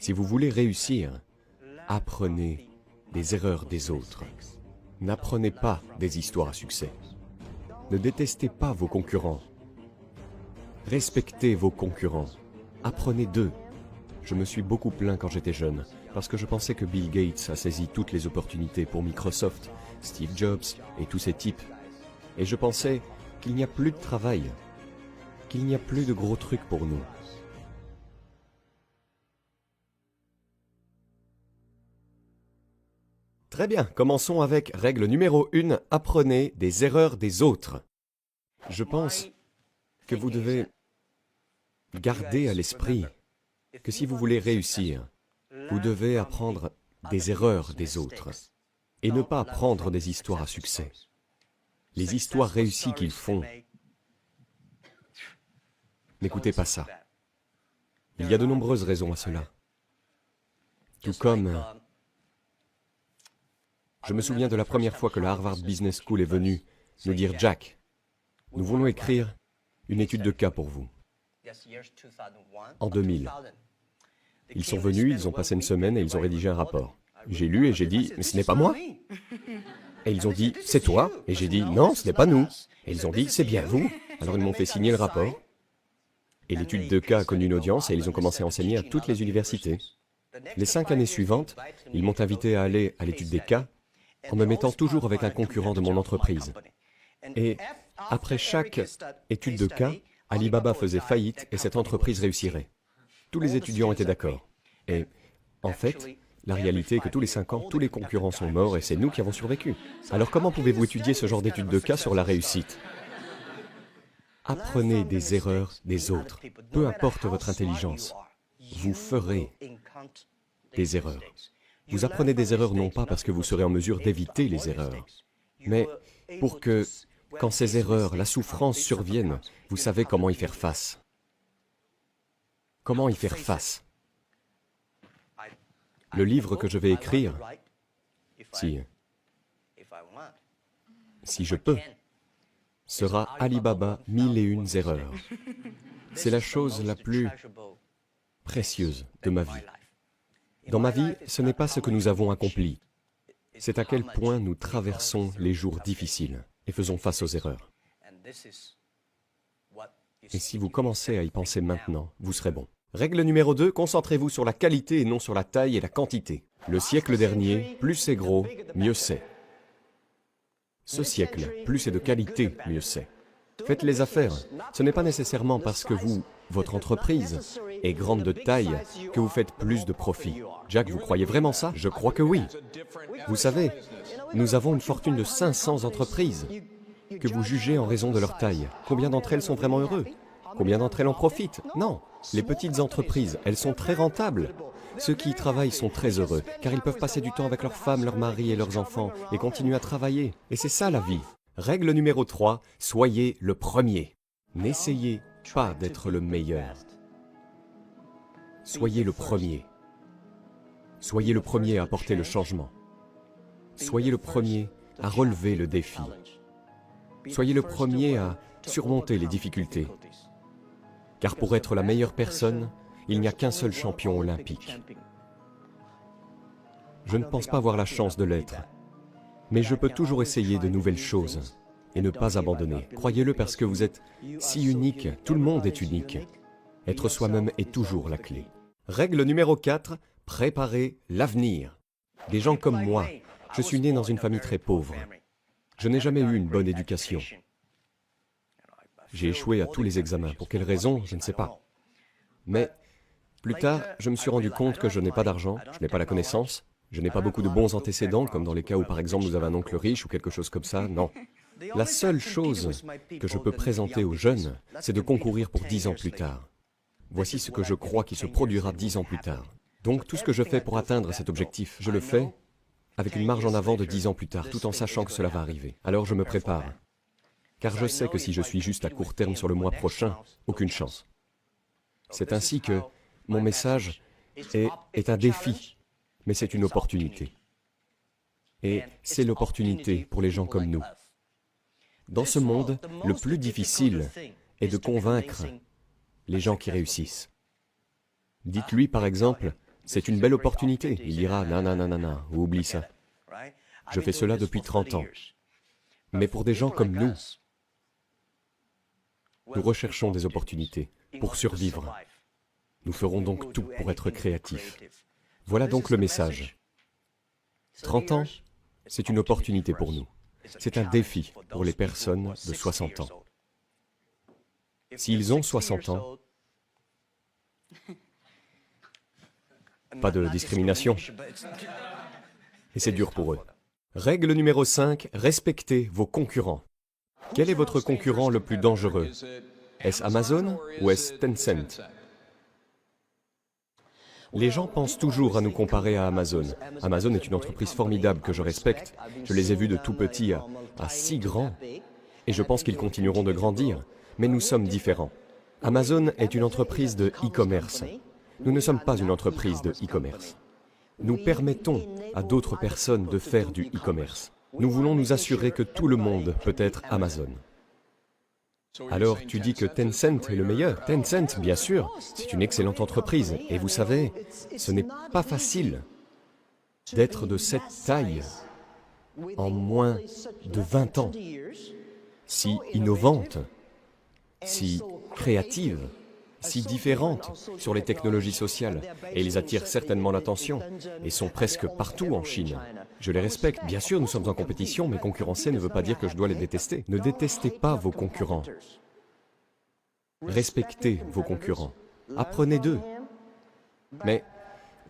Si vous voulez réussir, apprenez des erreurs des autres. N'apprenez pas des histoires à succès. Ne détestez pas vos concurrents. Respectez vos concurrents. Apprenez d'eux. Je me suis beaucoup plaint quand j'étais jeune, parce que je pensais que Bill Gates a saisi toutes les opportunités pour Microsoft, Steve Jobs et tous ces types. Et je pensais qu'il n'y a plus de travail, qu'il n'y a plus de gros trucs pour nous. Très bien, commençons avec règle numéro 1, apprenez des erreurs des autres. Je pense que vous devez garder à l'esprit que si vous voulez réussir, vous devez apprendre des erreurs des autres et ne pas apprendre des histoires à succès. Les histoires réussies qu'ils font, n'écoutez pas ça. Il y a de nombreuses raisons à cela. Tout comme... Je me souviens de la première fois que la Harvard Business School est venue nous dire « Jack, nous voulons écrire une étude de cas pour vous. » En 2000. Ils sont venus, ils ont passé une semaine et ils ont rédigé un rapport. J'ai lu et j'ai dit « Mais ce n'est pas moi !» Et ils ont dit « C'est toi ?» Et j'ai dit « Non, ce n'est pas nous !» Et ils ont dit « C'est bien vous !» Alors ils m'ont fait signer le rapport. Et l'étude de cas a connu une audience et ils ont commencé à enseigner à toutes les universités. Les 5 années suivantes, ils m'ont invité à aller à l'étude des cas en me mettant toujours avec un concurrent de mon entreprise. Et après chaque étude de cas, Alibaba faisait faillite et cette entreprise réussirait. Tous les étudiants étaient d'accord. Et en fait, la réalité est que tous les 5 ans, tous les concurrents sont morts et c'est nous qui avons survécu. Alors comment pouvez-vous étudier ce genre d'études de cas sur la réussite? Apprenez des erreurs des autres. Peu importe votre intelligence, vous ferez des erreurs. Vous apprenez des erreurs non pas parce que vous serez en mesure d'éviter les erreurs, mais pour que, quand ces erreurs, la souffrance surviennent, vous savez comment y faire face. Comment y faire face? Le livre que je vais écrire, si je peux, sera Alibaba 1001 erreurs. C'est la chose la plus précieuse de ma vie. Dans ma vie, ce n'est pas ce que nous avons accompli, c'est à quel point nous traversons les jours difficiles et faisons face aux erreurs. Et si vous commencez à y penser maintenant, vous serez bon. Règle numéro 2, concentrez-vous sur la qualité et non sur la taille et la quantité. Le siècle dernier, plus c'est gros, mieux c'est. Ce siècle, plus c'est de qualité, mieux c'est. Faites les affaires. Ce n'est pas nécessairement parce que votre entreprise est grande de taille que vous faites plus de profit. Jack, vous croyez vraiment ça? Je crois que oui. Vous savez, nous avons une fortune de 500 entreprises que vous jugez en raison de leur taille. Combien d'entre elles sont vraiment heureux? Combien d'entre elles en profitent? Non. Les petites entreprises, elles sont très rentables. Ceux qui y travaillent sont très heureux, car ils peuvent passer du temps avec leurs femmes, leurs maris et leurs enfants, et continuer à travailler. Et c'est ça la vie. Règle numéro 3, soyez le premier. N'essayez pas d'être le meilleur. Soyez le premier. Soyez le premier à apporter le changement. Soyez le premier à relever le défi. Soyez le premier à surmonter les difficultés. Car pour être la meilleure personne, il n'y a qu'un seul champion olympique. Je ne pense pas avoir la chance de l'être, mais je peux toujours essayer de nouvelles choses et ne pas abandonner. Croyez-le parce que vous êtes si unique, tout le monde est unique. Être soi-même est toujours la clé. Règle numéro 4, préparez l'avenir. Des gens comme moi, je suis né dans une famille très pauvre. Je n'ai jamais eu une bonne éducation. J'ai échoué à tous les examens. Pour quelle raison, je ne sais pas. Mais plus tard, je me suis rendu compte que je n'ai pas d'argent, je n'ai pas la connaissance, je n'ai pas beaucoup de bons antécédents, comme dans les cas où par exemple vous avez un oncle riche ou quelque chose comme ça, non. La seule chose que je peux présenter aux jeunes, c'est de concourir pour 10 ans plus tard. Voici ce que je crois qui se produira 10 ans plus tard. Donc tout ce que je fais pour atteindre cet objectif, je le fais avec une marge en avant de 10 ans plus tard, tout en sachant que cela va arriver. Alors je me prépare. Car je sais que si je suis juste à court terme sur le mois prochain, aucune chance. C'est ainsi que mon message est un défi, mais c'est une opportunité. Et c'est l'opportunité pour les gens comme nous. Dans ce monde, le plus difficile est de convaincre les gens qui réussissent. Dites-lui par exemple, c'est une belle opportunité. Il dira, nanana, ou oublie ça. Je fais cela depuis 30 ans. Mais pour des gens comme nous recherchons des opportunités pour survivre. Nous ferons donc tout pour être créatifs. Voilà donc le message. 30 ans, c'est une opportunité pour nous. C'est un défi pour les personnes de 60 ans. S'ils ont 60 ans, pas de discrimination. Et c'est dur pour eux. Règle numéro 5, respectez vos concurrents. Quel est votre concurrent le plus dangereux? Est-ce Amazon ou est-ce Tencent? Les gens pensent toujours à nous comparer à Amazon. Amazon est une entreprise formidable que je respecte. Je les ai vus de tout petits à si grands. Et je pense qu'ils continueront de grandir. Mais nous sommes différents. Amazon est une entreprise de e-commerce. Nous ne sommes pas une entreprise de e-commerce. Nous permettons à d'autres personnes de faire du e-commerce. Nous voulons nous assurer que tout le monde peut être Amazon. Alors, tu dis que Tencent est le meilleur. Tencent, bien sûr, c'est une excellente entreprise. Et vous savez, ce n'est pas facile d'être de cette taille en moins de 20 ans, si innovante, si créative, si différente sur les technologies sociales. Et ils attirent certainement l'attention et sont presque partout en Chine. Je les respecte. Bien sûr, nous sommes en compétition, mais concurrencer ne veut pas dire que je dois les détester. Ne détestez pas vos concurrents. Respectez vos concurrents. Apprenez d'eux. Mais,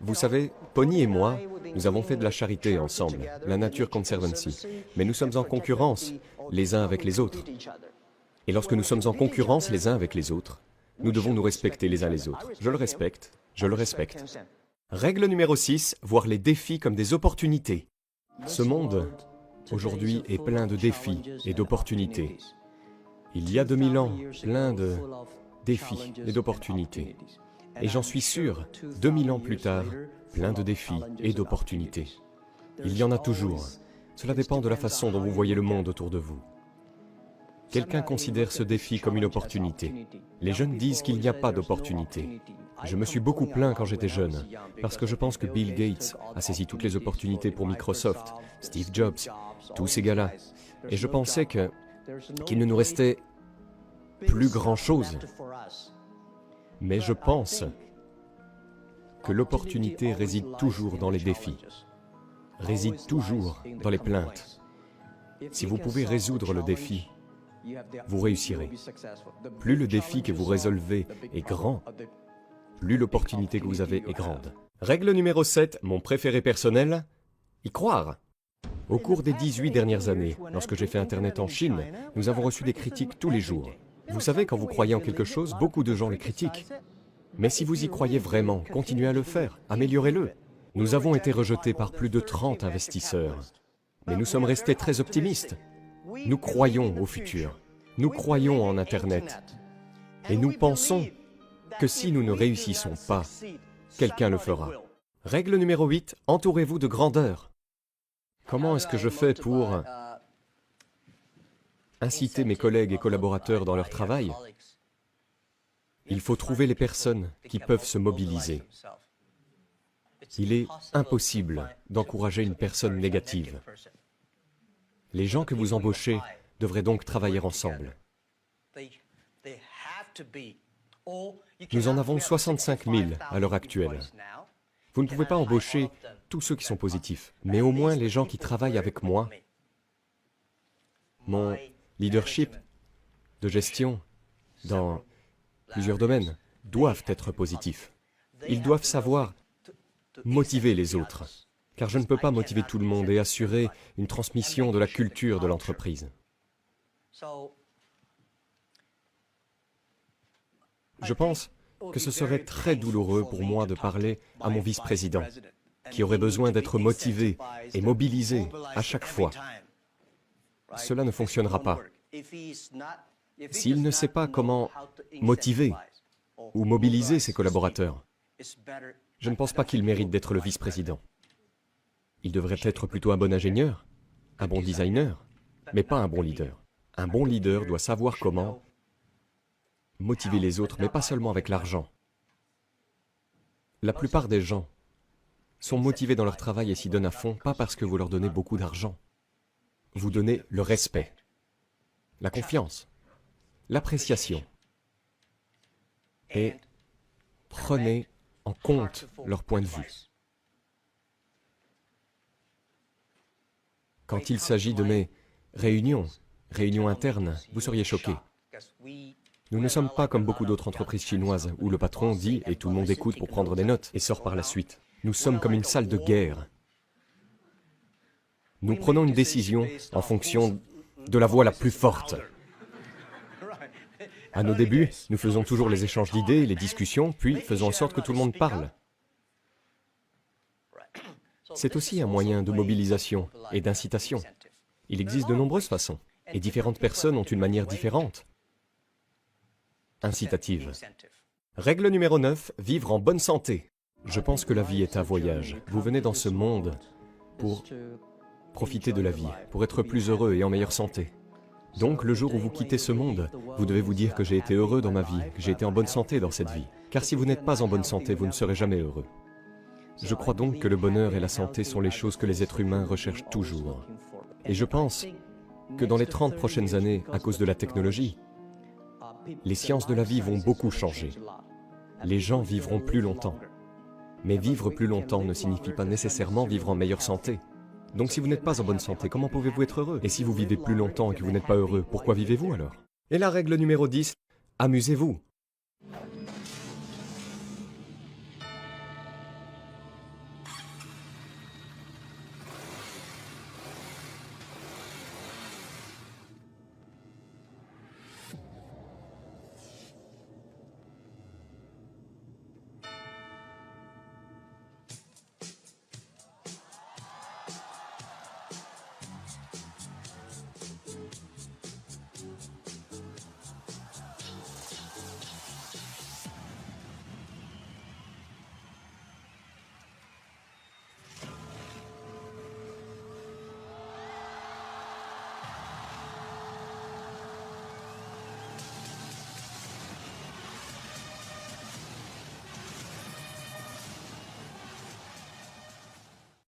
vous savez, Pony et moi, nous avons fait de la charité ensemble, la Nature Conservancy. Mais nous sommes en concurrence les uns avec les autres. Et lorsque nous sommes en concurrence les uns avec les autres, nous devons nous respecter les uns les autres. Je le respecte, je le respecte. Règle numéro 6, voir les défis comme des opportunités. Ce monde, aujourd'hui, est plein de défis et d'opportunités. Il y a 2000 ans, plein de défis et d'opportunités. Et j'en suis sûr, 2000 ans plus tard, plein de défis et d'opportunités. Il y en a toujours. Cela dépend de la façon dont vous voyez le monde autour de vous. Quelqu'un considère ce défi comme une opportunité. Les jeunes disent qu'il n'y a pas d'opportunité. Je me suis beaucoup plaint quand j'étais jeune, parce que je pense que Bill Gates a saisi toutes les opportunités pour Microsoft, Steve Jobs, tous ces gars-là. Et je pensais qu'il ne nous restait plus grand-chose. Mais je pense que l'opportunité réside toujours dans les défis, réside toujours dans les plaintes. Si vous pouvez résoudre le défi, vous réussirez. Plus le défi que vous résolvez est grand, plus l'opportunité que vous avez est grande. Règle numéro 7, mon préféré personnel, y croire. Au cours des 18 dernières années, lorsque j'ai fait Internet en Chine, nous avons reçu des critiques tous les jours. Vous savez, quand vous croyez en quelque chose, beaucoup de gens les critiquent. Mais si vous y croyez vraiment, continuez à le faire, améliorez-le. Nous avons été rejetés par plus de 30 investisseurs. Mais nous sommes restés très optimistes. Nous croyons au futur. Nous croyons en Internet. Et nous pensons que si nous ne réussissons pas, quelqu'un le fera. Règle numéro 8, entourez-vous de grandeur. Comment est-ce que je fais pour inciter mes collègues et collaborateurs dans leur travail? Il faut trouver les personnes qui peuvent se mobiliser. Il est impossible d'encourager une personne négative. Les gens que vous embauchez devraient donc travailler ensemble. Nous en avons 65 000 à l'heure actuelle. Vous ne pouvez pas embaucher tous ceux qui sont positifs, mais au moins les gens qui travaillent avec moi. Mon leadership de gestion dans plusieurs domaines doivent être positifs. Ils doivent savoir motiver les autres, car je ne peux pas motiver tout le monde et assurer une transmission de la culture de l'entreprise. Je pense que ce serait très douloureux pour moi de parler à mon vice-président, qui aurait besoin d'être motivé et mobilisé à chaque fois. Cela ne fonctionnera pas. S'il ne sait pas comment motiver ou mobiliser ses collaborateurs, je ne pense pas qu'il mérite d'être le vice-président. Il devrait être plutôt un bon ingénieur, un bon designer, mais pas un bon leader. Un bon leader doit savoir comment motiver les autres, mais pas seulement avec l'argent. La plupart des gens sont motivés dans leur travail et s'y donnent à fond, pas parce que vous leur donnez beaucoup d'argent. Vous donnez le respect, la confiance, l'appréciation. Et prenez en compte leur point de vue. Quand il s'agit de mes réunions internes, vous seriez choqués. Nous ne sommes pas comme beaucoup d'autres entreprises chinoises où le patron dit et tout le monde écoute pour prendre des notes et sort par la suite. Nous sommes comme une salle de guerre. Nous prenons une décision en fonction de la voix la plus forte. À nos débuts, nous faisons toujours les échanges d'idées, les discussions, puis faisons en sorte que tout le monde parle. C'est aussi un moyen de mobilisation et d'incitation. Il existe de nombreuses façons, et différentes personnes ont une manière différente. Incitative. Règle numéro 9, vivre en bonne santé. Je pense que la vie est un voyage. Vous venez dans ce monde pour profiter de la vie, pour être plus heureux et en meilleure santé. Donc, le jour où vous quittez ce monde, vous devez vous dire que j'ai été heureux dans ma vie, que j'ai été en bonne santé dans cette vie. Car si vous n'êtes pas en bonne santé, vous ne serez jamais heureux. Je crois donc que le bonheur et la santé sont les choses que les êtres humains recherchent toujours. Et je pense que dans les 30 prochaines années, à cause de la technologie, les sciences de la vie vont beaucoup changer. Les gens vivront plus longtemps. Mais vivre plus longtemps ne signifie pas nécessairement vivre en meilleure santé. Donc si vous n'êtes pas en bonne santé, comment pouvez-vous être heureux? Et si vous vivez plus longtemps et que vous n'êtes pas heureux, pourquoi vivez-vous alors? Et la règle numéro 10, amusez-vous.